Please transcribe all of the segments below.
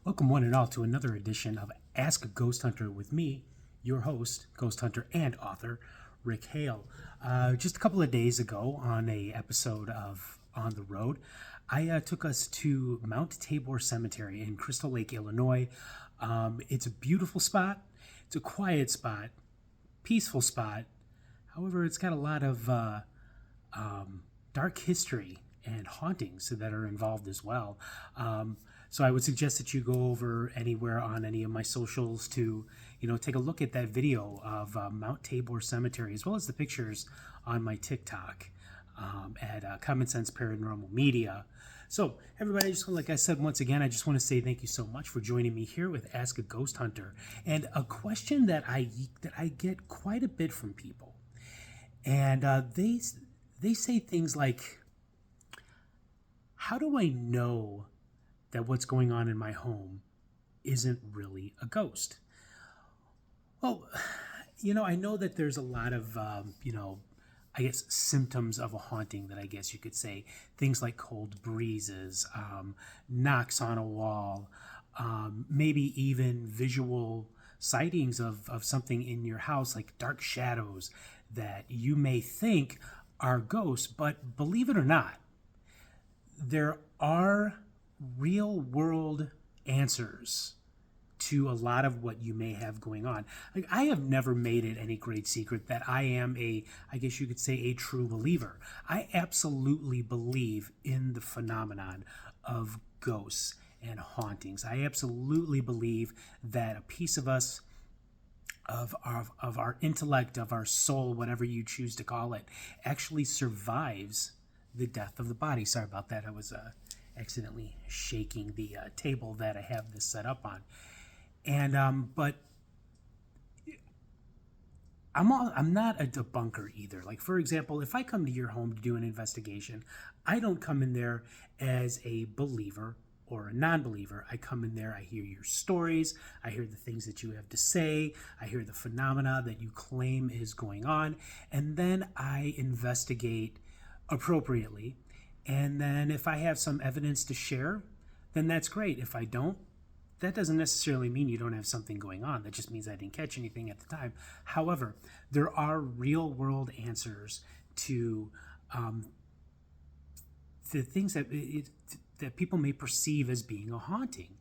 Welcome, one and all, to another edition of Ask a Ghost Hunter with me, your host, ghost hunter and author, Rick Hale. Just a couple of days ago, on a episode of On the Road, I took us to Mount Tabor Cemetery in Crystal Lake, Illinois. It's a beautiful spot. It's a quiet spot, peaceful spot. However, it's got a lot of dark history and hauntings that are involved as well. So I would suggest that you go over anywhere on any of my socials to, take a look at that video of Mount Tabor Cemetery, as well as the pictures on my TikTok at Common Sense Paranormal Media. So everybody, like I said, once again, I just want to say thank you so much for joining me here with Ask a Ghost Hunter. And a question that I get quite a bit from people, and they say things like, how do I know that what's going on in my home isn't really a ghost? Well, I know that there's a lot of, symptoms of a haunting that I guess you could say. Things like cold breezes, knocks on a wall, maybe even visual sightings of something in your house, like dark shadows that you may think are ghosts. But believe it or not, there are real world answers to a lot of what you may have going on. Like, I have never made it any great secret that I am I guess you could say, a true believer. I absolutely believe in the phenomenon of ghosts and hauntings. I absolutely believe that a piece of us, of our intellect, of our soul, whatever you choose to call it, actually survives the death of the body. Sorry about that. I was accidentally shaking the table that I have this set up on. And but I'm not a debunker either. Like, for example, if I come to your home to do an investigation, I don't come in there as a believer or a non-believer. I come in there, I hear your stories, I hear the things that you have to say, I hear the phenomena that you claim is going on, and then I investigate appropriately. And then if I have some evidence to share, then that's great. If I don't, that doesn't necessarily mean you don't have something going on. That just means I didn't catch anything at the time. However, there are real world answers to the things that people may perceive as being a haunting.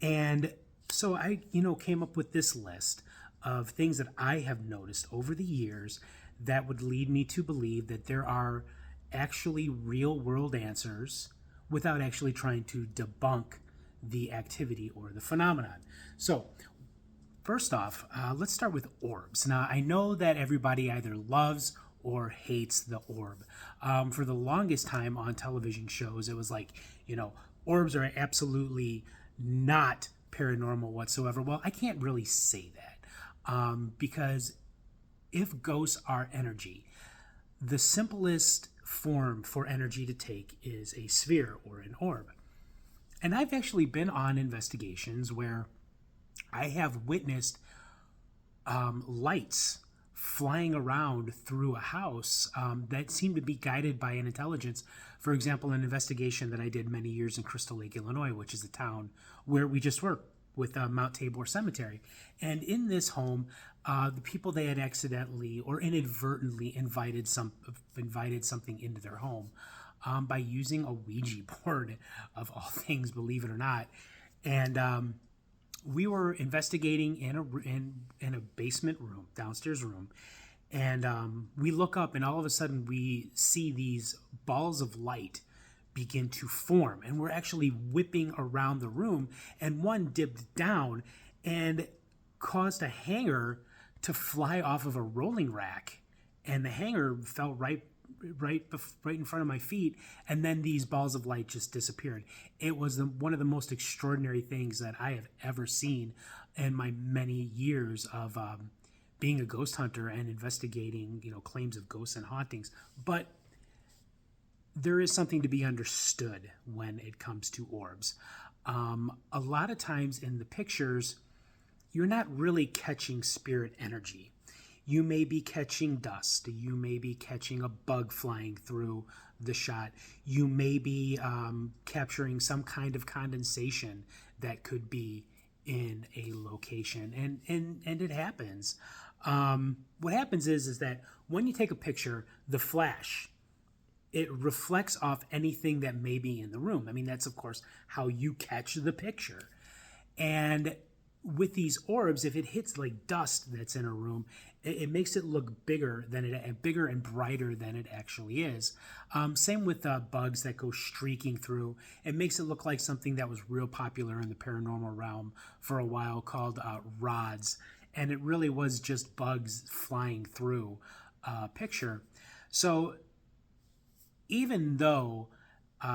And so I, came up with this list of things that I have noticed over the years that would lead me to believe that there are actually real world answers without actually trying to debunk the activity or the phenomenon. So first off, let's start with orbs. Now, I know that everybody either loves or hates the orb. For the longest time on television shows, it was like, orbs are absolutely not paranormal whatsoever. Well, I can't really say that because if ghosts are energy, the simplest form for energy to take is a sphere or an orb. And I've actually been on investigations where I have witnessed lights flying around through a house that seemed to be guided by an intelligence. For example, an investigation that I did many years in Crystal Lake, Illinois, which is the town where we just were with Mount Tabor Cemetery. And in this home, the people, they had accidentally or inadvertently invited something into their home by using a Ouija board, of all things, believe it or not. And we were investigating in a basement room, downstairs room, and we look up, and all of a sudden we see these balls of light begin to form, and we're actually whipping around the room, and one dipped down and caused a hanger to fly off of a rolling rack, and the hanger fell right in front of my feet, and then these balls of light just disappeared. It was one of the most extraordinary things that I have ever seen in my many years of being a ghost hunter and investigating, claims of ghosts and hauntings. But there is something to be understood when it comes to orbs. A lot of times in the pictures, you're not really catching spirit energy. You may be catching dust. You may be catching a bug flying through the shot. You may be capturing some kind of condensation that could be in a location, and it happens. What happens is that when you take a picture, the flash, it reflects off anything that may be in the room. I mean, that's of course how you catch the picture. And with these orbs, if it hits like dust that's in a room, it makes it look bigger and brighter than it actually is. Same with bugs that go streaking through. It makes it look like something that was real popular in the paranormal realm for a while called rods, and it really was just bugs flying through a picture. So even though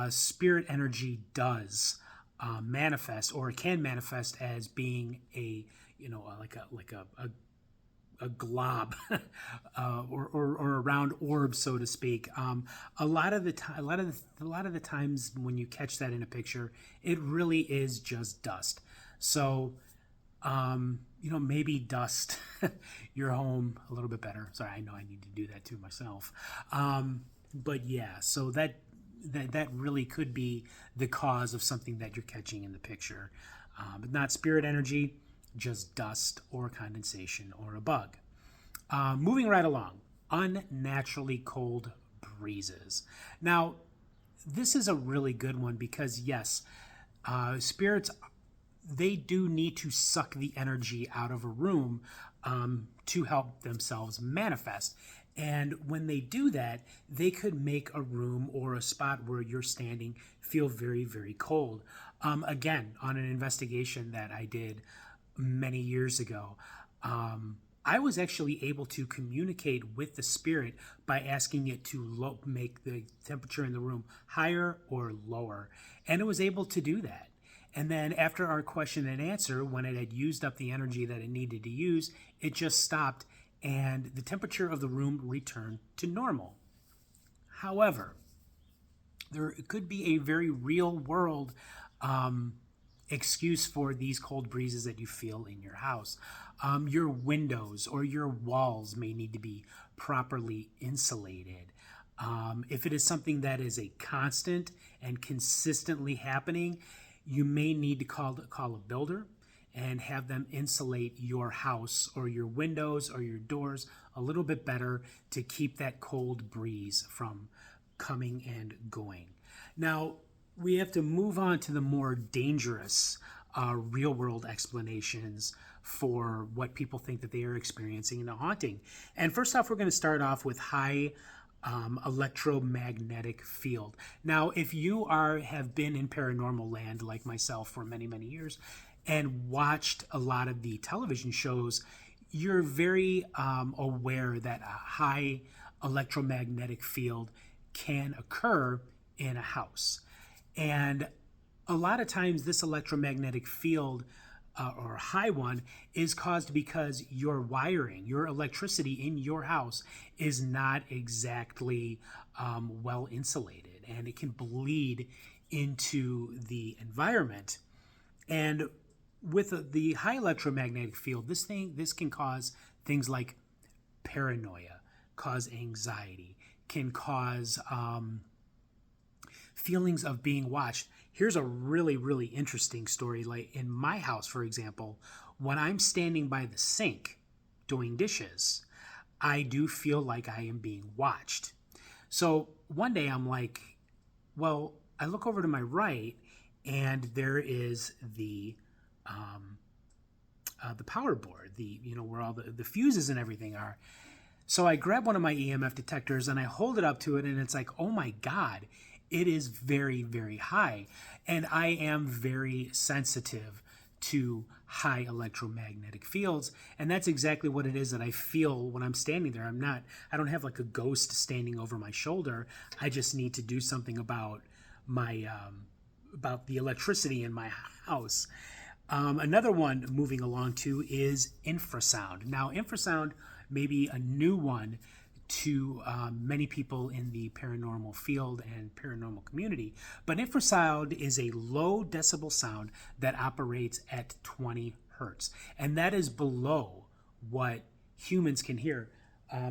spirit energy does manifest, or it can manifest as being a, a glob or a round orb, so to speak. A lot of the times when you catch that in a picture, it really is just dust. So maybe dust your home a little bit better. Sorry, I know I need to do that to myself. But yeah, so that really could be the cause of something that you're catching in the picture. But not spirit energy, just dust or condensation or a bug. Moving right along, unnaturally cold breezes. Now, this is a really good one because, yes, spirits, they do need to suck the energy out of a room to help themselves manifest. And when they do that, they could make a room or a spot where you're standing feel very, very cold. Again, on an investigation that I did many years ago, I was actually able to communicate with the spirit by asking it to make the temperature in the room higher or lower. And it was able to do that. And then after our question and answer, when it had used up the energy that it needed to use, it just stopped and the temperature of the room returned to normal. However, there could be a very real world excuse for these cold breezes that you feel in your house. Your windows or your walls may need to be properly insulated. If it is something that is a constant and consistently happening, you may need to call a builder and have them insulate your house or your windows or your doors a little bit better to keep that cold breeze from coming and going. Now, we have to move on to the more dangerous real world explanations for what people think that they are experiencing in a haunting. And first off, we're going to start off with high electromagnetic field. Now, if you have been in paranormal land like myself for many, many years and watched a lot of the television shows, you're very aware that a high electromagnetic field can occur in a house. And a lot of times this electromagnetic field or a high one is caused because your wiring, your electricity in your house is not exactly well insulated, and it can bleed into the environment. And with the high electromagnetic field, this can cause things like paranoia, cause anxiety, can cause feelings of being watched. Here's a really, really interesting story. Like in my house, for example, when I'm standing by the sink doing dishes, I do feel like I am being watched. So one day I'm like, well, I look over to my right and there is the power board, where all the fuses and everything are. So I grab one of my EMF detectors and I hold it up to it, and it's like, oh my God, it is very, very high. And I am very sensitive to high electromagnetic fields. And that's exactly what it is that I feel when I'm standing there. I don't have like a ghost standing over my shoulder. I just need to do something about about the electricity in my house. Another one moving along too is infrasound. Now, infrasound may be a new one to many people in the paranormal field and paranormal community. But infrasound is a low decibel sound that operates at 20 hertz. And that is below what humans can hear.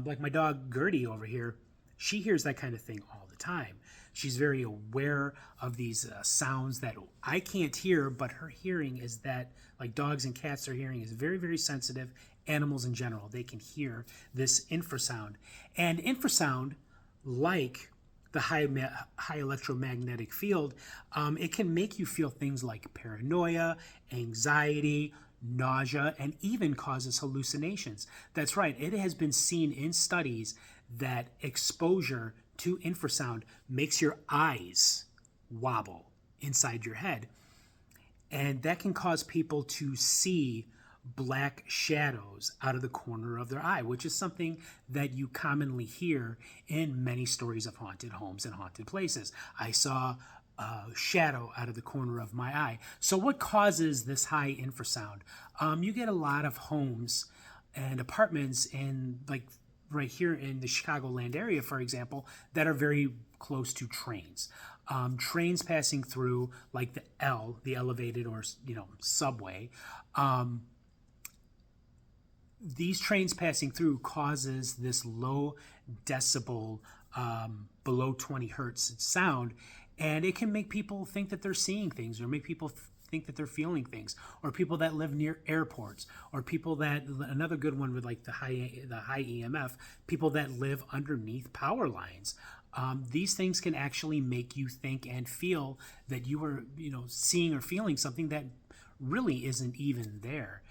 Like my dog Gertie over here, she hears that kind of thing all the time. She's very aware of these sounds that I can't hear, but her hearing is that, like dogs and cats, their hearing is very, very sensitive. Animals in general, they can hear this infrasound. And infrasound, like the high electromagnetic field, it can make you feel things like paranoia, anxiety, nausea, and even causes hallucinations. That's right, it has been seen in studies that exposure to infrasound makes your eyes wobble inside your head. And that can cause people to see black shadows out of the corner of their eye, which is something that you commonly hear in many stories of haunted homes and haunted places. I saw a shadow out of the corner of my eye. So what causes this high infrasound? You get a lot of homes and apartments in, like, right here in the Chicagoland area, for example, that are very close to trains. Trains passing through, like the elevated or subway. These trains passing through causes this low decibel, below 20 hertz sound, and it can make people think that they're seeing things, or make people think that they're feeling things, or people that live near airports, or people that, another good one with like the high EMF, people that live underneath power lines. These things can actually make you think and feel that you are, seeing or feeling something that really isn't even there.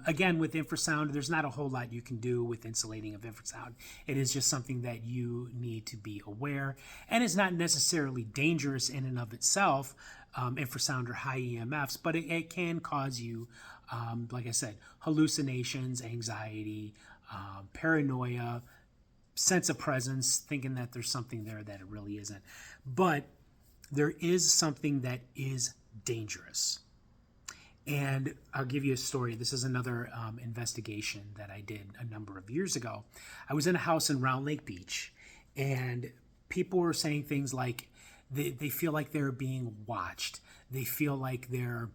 Again, with infrasound, there's not a whole lot you can do with insulating of infrasound. It is just something that you need to be aware, and it's not necessarily dangerous in and of itself, infrasound or high EMFs, but it can cause you, like I said, hallucinations, anxiety, paranoia, sense of presence, thinking that there's something there that it really isn't. But there is something that is dangerous. And I'll give you a story. This is another investigation that I did a number of years ago. I was in a house in Round Lake Beach, and people were saying things like they feel like they're being watched. They feel like they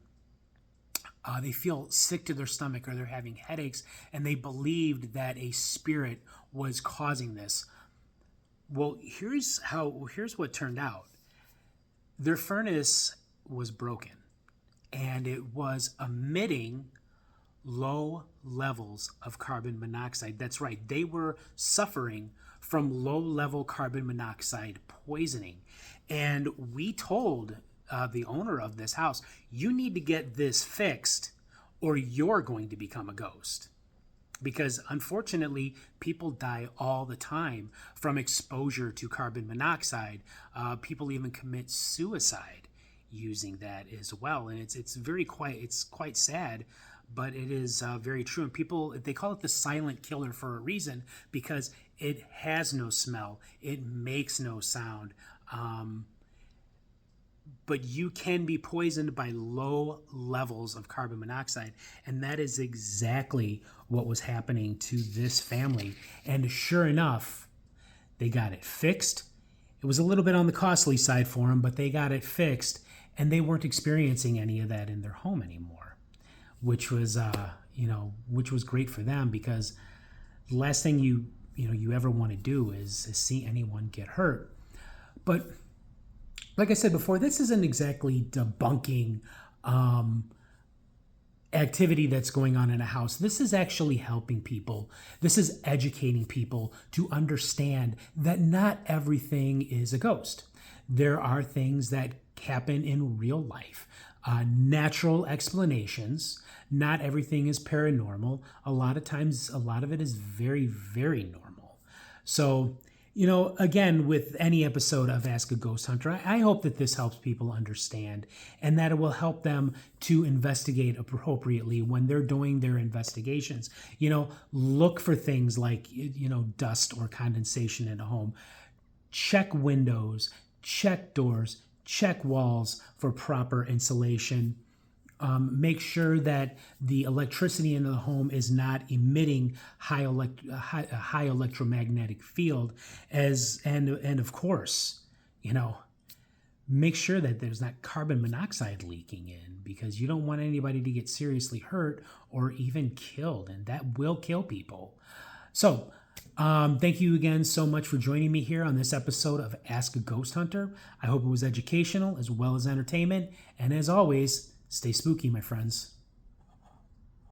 feel sick to their stomach, or they're having headaches, and they believed that a spirit was causing this. Well, here's what turned out. Their furnace was broken, and it was emitting low levels of carbon monoxide. That's right, they were suffering from low-level carbon monoxide poisoning. And we told the owner of this house, you need to get this fixed or you're going to become a ghost. Because unfortunately, people die all the time from exposure to carbon monoxide. People even commit suicide using that as well, and it's quite sad, but it is very true. And people, they call it the silent killer for a reason, because it has no smell, it makes no sound, but you can be poisoned by low levels of carbon monoxide, and that is exactly what was happening to this family. And sure enough, they got it fixed. It was a little bit on the costly side for them, but they got it fixed. And they weren't experiencing any of that in their home anymore, which was great for them, because the last thing you ever want to do is see anyone get hurt. But like I said before, this isn't exactly debunking activity that's going on in a house. This is actually helping people. This is educating people to understand that not everything is a ghost. There are things that happen in real life, natural explanations. Not everything is paranormal. A lot of times, a lot of it is very, very normal. So, again, with any episode of Ask a Ghost Hunter, I hope that this helps people understand, and that it will help them to investigate appropriately when they're doing their investigations. Look for things like, dust or condensation in a home. Check windows, check doors, check walls for proper insulation. Make sure that the electricity in the home is not emitting high electromagnetic field, and of course, make sure that there's not carbon monoxide leaking in, because you don't want anybody to get seriously hurt or even killed, and that will kill people. So Thank you again so much for joining me here on this episode of Ask a Ghost Hunter. I hope it was educational as well as entertainment. And as always, stay spooky, my friends.